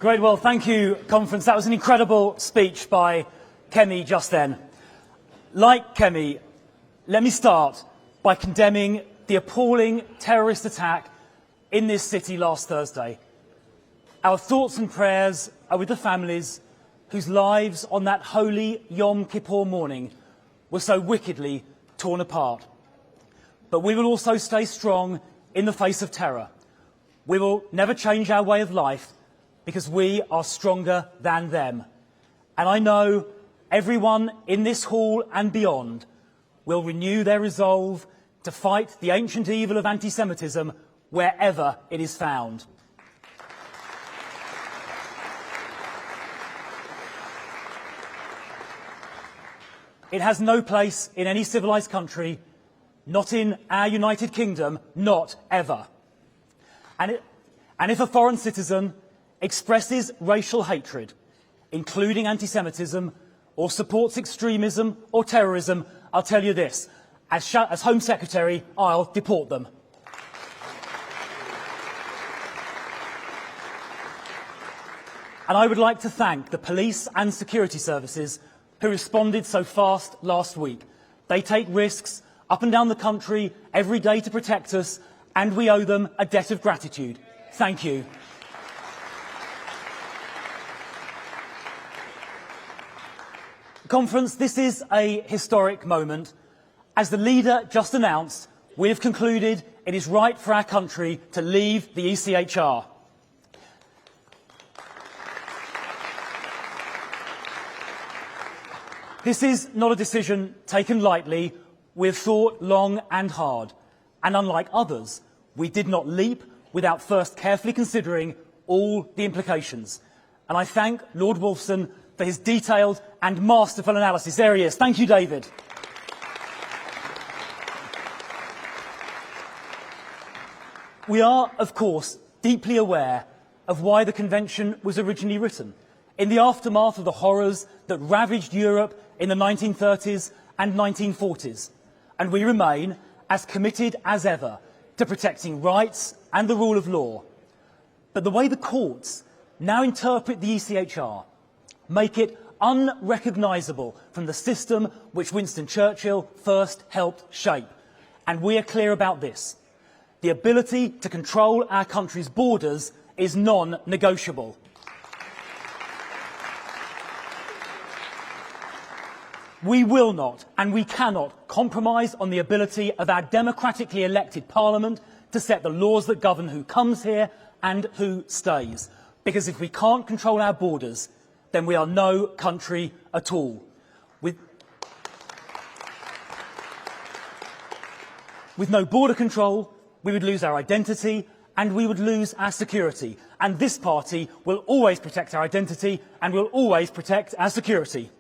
Great. Well, thank you, conference. That was an incredible speech by Kemi just then. Like Kemi, let me start by condemning the appalling terrorist attack in this city last Thursday. Our thoughts and prayers are with the families whose lives on that holy Yom Kippur morning were so wickedly torn apart. But we will also stay strong in the face of terror. We will never change our way of life because we are stronger than them. And I know everyone in this hall and beyond will renew their resolve to fight the ancient evil of anti-Semitism wherever it is found. It has no place in any civilized country, not in our United Kingdom, not ever. And if a foreign citizen expresses racial hatred, including anti-Semitism, or supports extremism or terrorism, I'll tell you this, as Home Secretary, I'll deport them. And I would like to thank the police and security services who responded so fast last week. They take risks up and down the country every day to protect us, and we owe them a debt of gratitude. Thank you. Conference, this is a historic moment. As the leader just announced, we have concluded it is right for our country to leave the ECHR. This is not a decision taken lightly. We've thought long and hard. And unlike others, we did not leap without first carefully considering all the implications. And I thank Lord Wolfson for his detailed and masterful analysis. There he is. Thank you, David. We are, of course, deeply aware of why the Convention was originally written. In the aftermath of the horrors that ravaged Europe in the 1930s and 1940s, and we remain as committed as ever to protecting rights and the rule of law. But the way the courts now interpret the ECHR make it unrecognisable from the system which Winston Churchill first helped shape. And we are clear about this. The ability to control our country's borders is non-negotiable. We will not and we cannot compromise on the ability of our democratically elected parliament to set the laws that govern who comes here and who stays. Because if we can't control our borders, then we are no country at all. With no border control, we would lose our identity and we would lose our security. And this party will always protect our identity and will always protect our security.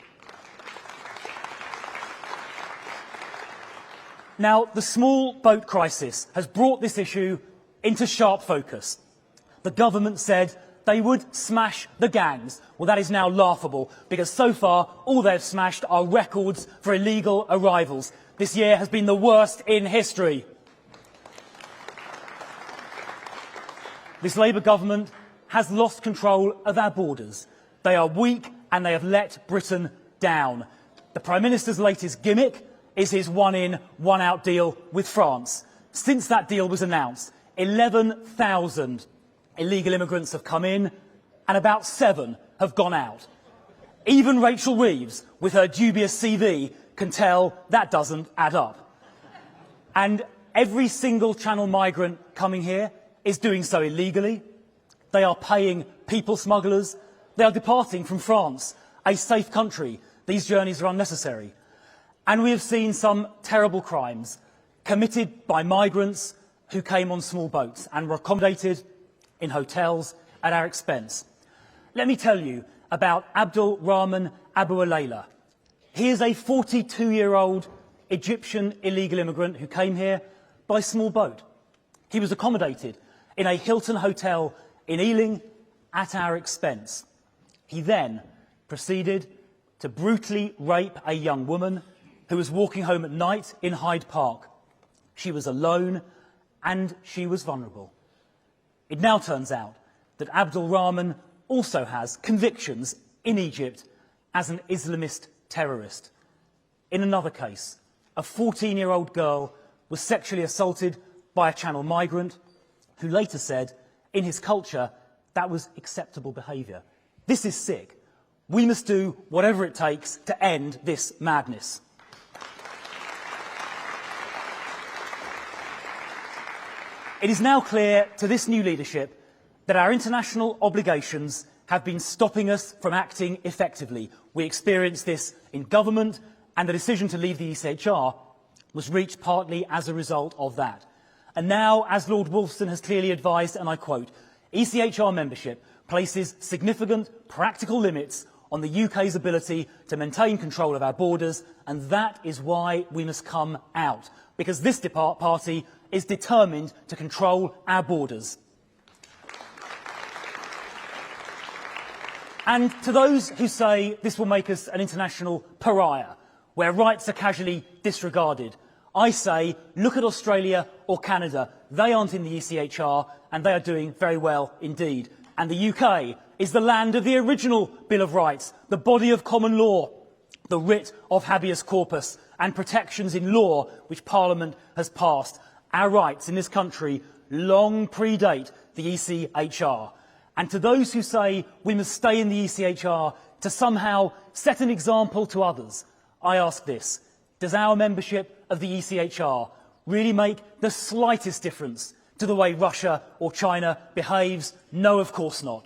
Now, the small boat crisis has brought this issue into sharp focus. The government said they would smash the gangs. Well, that is now laughable, because so far all they've smashed are records for illegal arrivals. This year has been the worst in history. This Labour government has lost control of our borders. They are weak and they have let Britain down. The Prime Minister's latest gimmick is his one-in, one-out deal with France. Since that deal was announced, 11,000 illegal immigrants have come in and about 7 have gone out. Even Rachel Reeves, with her dubious CV, can tell that doesn't add up. And every single Channel migrant coming here is doing so illegally. They are paying people smugglers. They are departing from France, a safe country. These journeys are unnecessary. And we have seen some terrible crimes committed by migrants who came on small boats and were accommodated in hotels at our expense. Let me tell you about Abdul Rahman Abu Alayla. He is a 42-year-old Egyptian illegal immigrant who came here by small boat. He was accommodated in a Hilton hotel in Ealing at our expense. He then proceeded to brutally rape a young woman who was walking home at night in Hyde Park. She was alone and she was vulnerable. It now turns out that Abdul Rahman also has convictions in Egypt as an Islamist terrorist. In another case, a 14-year-old girl was sexually assaulted by a Channel migrant who later said, in his culture, that was acceptable behaviour. This is sick. We must do whatever it takes to end this madness. It is now clear to this new leadership that our international obligations have been stopping us from acting effectively. We experienced this in government, and the decision to leave the ECHR was reached partly as a result of that. And now, as Lord Wolfson has clearly advised, and I quote, ECHR membership places significant practical limits on the UK's ability to maintain control of our borders, and that is why we must come out, because this party is determined to control our borders. And to those who say this will make us an international pariah, where rights are casually disregarded, I say, look at Australia or Canada. They aren't in the ECHR, and they are doing very well indeed. And the UK is the land of the original Bill of Rights, the body of common law, the writ of habeas corpus, and protections in law which Parliament has passed. Our rights in this country long predate the ECHR. And to those who say we must stay in the ECHR to somehow set an example to others, I ask this: does our membership of the ECHR really make the slightest difference to the way Russia or China behaves? No, of course not.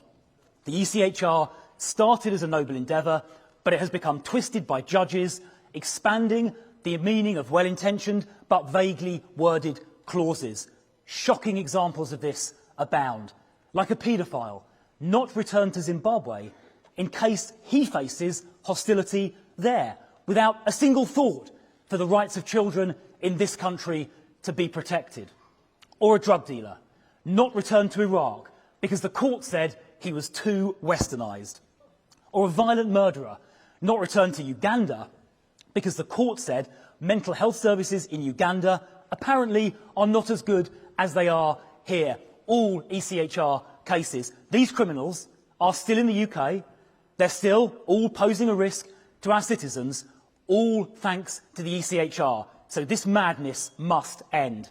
The ECHR started as a noble endeavour, but it has become twisted by judges, expanding the meaning of well-intentioned but vaguely worded clauses. Shocking examples of this abound, like a paedophile not returned to Zimbabwe in case he faces hostility there, without a single thought for the rights of children in this country to be protected. Or a drug dealer not returned to Iraq because the court said he was too westernised. Or a violent murderer not returned to Uganda because the court said mental health services in Uganda apparently are not as good as they are here. All ECHR cases. These criminals are still in the UK. They're still all posing a risk to our citizens, all thanks to the ECHR. So this madness must end.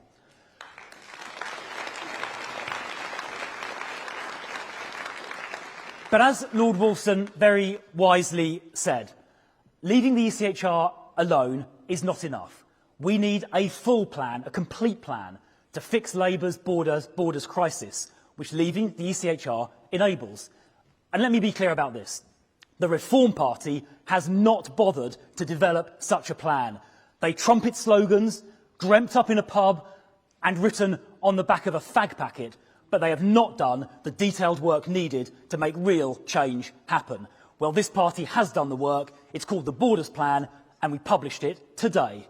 But as Lord Wolfson very wisely said, leaving the ECHR alone is not enough. We need a full plan, a complete plan, to fix Labour's borders crisis, which leaving the ECHR enables. And let me be clear about this. The Reform Party has not bothered to develop such a plan. They trumpet slogans, dreamt up in a pub, and written on the back of a fag packet, but they have not done the detailed work needed to make real change happen. Well, this party has done the work. It's called the Borders Plan, and we published it today.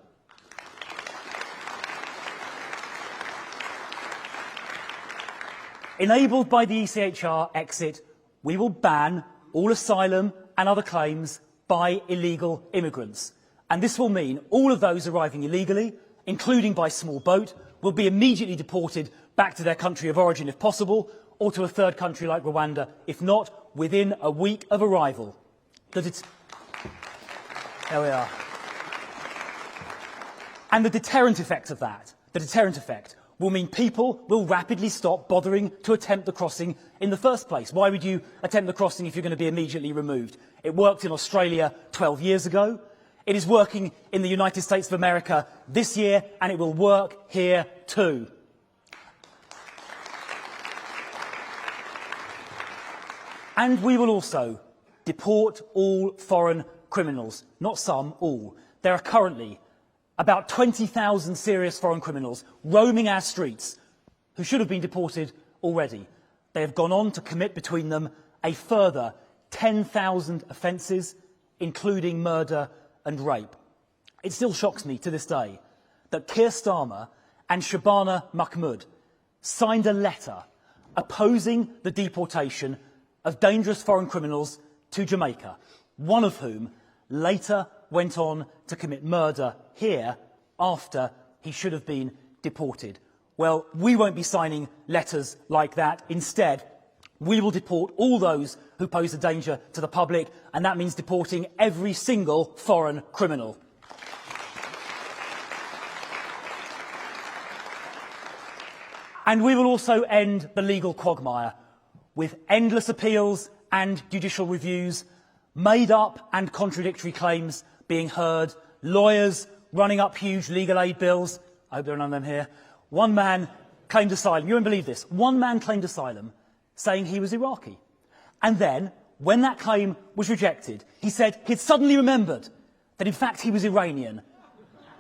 Enabled by the ECHR exit, we will ban all asylum and other claims by illegal immigrants. And this will mean all of those arriving illegally, including by small boat, will be immediately deported back to their country of origin if possible, or to a third country like Rwanda, if not, within a week of arrival. There we are. And the deterrent effect of that, will mean people will rapidly stop bothering to attempt the crossing in the first place. Why would you attempt the crossing if you're going to be immediately removed? It worked in Australia 12 years ago. It is working in the United States of America this year, and it will work here too. And we will also deport all foreign criminals, not some, all. There are currently about 20,000 serious foreign criminals roaming our streets who should have been deported already. They have gone on to commit between them a further 10,000 offences, including murder and rape. It still shocks me to this day that Keir Starmer and Shabana Mahmood signed a letter opposing the deportation of dangerous foreign criminals to Jamaica, one of whom later went on to commit murder here after he should have been deported. Well, we won't be signing letters like that. Instead, We will deport all those who pose a danger to the public, and that means deporting every single foreign criminal. And we will also end the legal quagmire, with endless appeals and judicial reviews, made up and contradictory claims being heard, lawyers running up huge legal aid bills. I hope there are none of them here. One man claimed asylum. You won't believe this. One man claimed asylum saying he was Iraqi. And then, when that claim was rejected, he said he'd suddenly remembered that in fact he was Iranian.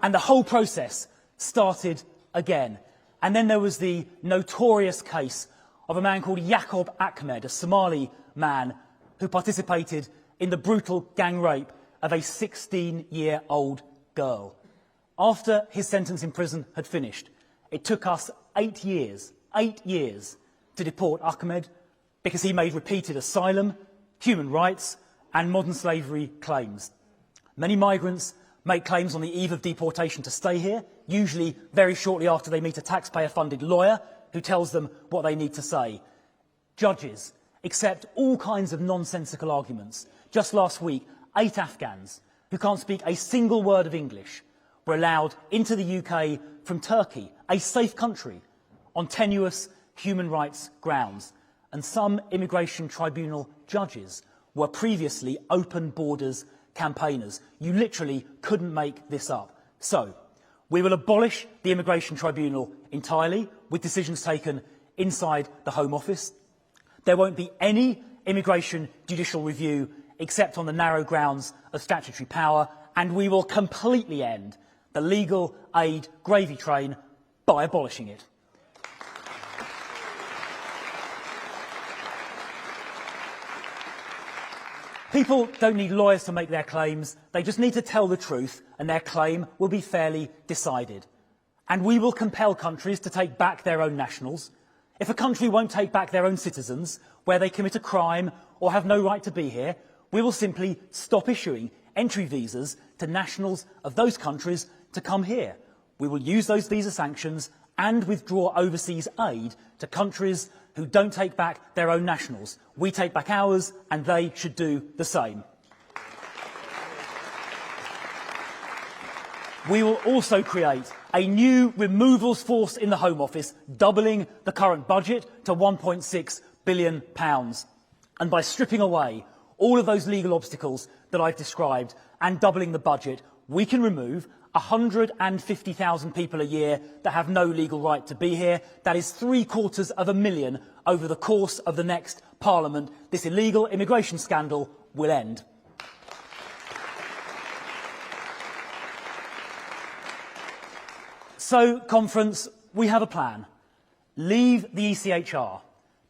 And the whole process started again. And then there was the notorious case of a man called Yaqub Ahmed, a Somali man who participated in the brutal gang rape of a 16-year-old girl. After his sentence in prison had finished, it took us 8 years to deport Ahmed because he made repeated asylum, human rights and modern slavery claims. Many migrants make claims on the eve of deportation to stay here, usually very shortly after they meet a taxpayer-funded lawyer who tells them what they need to say. Judges accept all kinds of nonsensical arguments. Just last week, 8 Afghans who can't speak a single word of English were allowed into the UK from Turkey, a safe country, on tenuous human rights grounds. And some immigration tribunal judges were previously open borders campaigners. You literally couldn't make this up. So, we will abolish the immigration tribunal entirely, with decisions taken inside the Home Office. There won't be any immigration judicial review except on the narrow grounds of statutory power, and we will completely end the legal aid gravy train by abolishing it. People don't need lawyers to make their claims. They just need to tell the truth, and their claim will be fairly decided. And we will compel countries to take back their own nationals. If a country won't take back their own citizens, where they commit a crime or have no right to be here, we will simply stop issuing entry visas to nationals of those countries to come here. We will use those visa sanctions and withdraw overseas aid to countries who don't take back their own nationals. We take back ours, and they should do the same. We will also create a new removals force in the Home Office, doubling the current budget to £1.6 billion. And by stripping away all of those legal obstacles that I've described and doubling the budget, we can remove 150,000 people a year that have no legal right to be here. That is 750,000 over the course of the next Parliament. This illegal immigration scandal will end. So, conference, we have a plan. Leave the ECHR.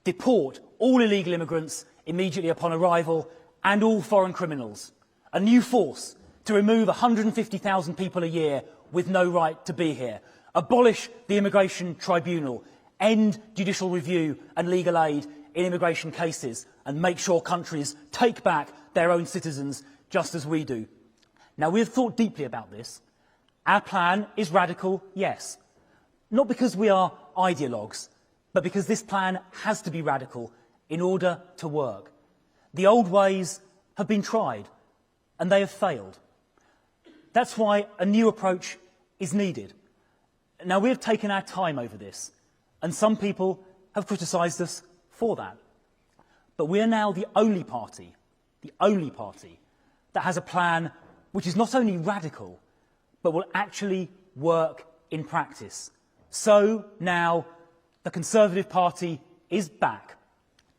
Deport all illegal immigrants immediately upon arrival and all foreign criminals. A new force to remove 150,000 people a year with no right to be here. Abolish the immigration tribunal. End judicial review and legal aid in immigration cases, and make sure countries take back their own citizens just as we do. Now, we have thought deeply about this. Our plan is radical, yes. Not because we are ideologues, but because this plan has to be radical in order to work. The old ways have been tried, and they have failed. That's why a new approach is needed. Now, we have taken our time over this, and some people have criticised us for that. But we are now the only party that has a plan which is not only radical, but will actually work in practice. So now the Conservative Party is back.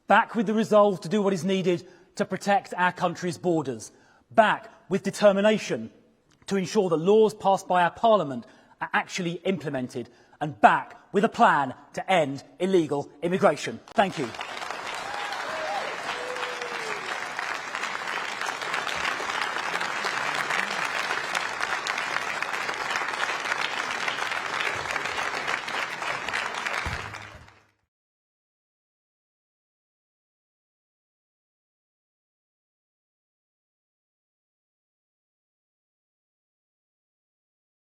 Back with the resolve to do what is needed to protect our country's borders. Back with determination to ensure the laws passed by our Parliament are actually implemented. And back with a plan to end illegal immigration. Thank you.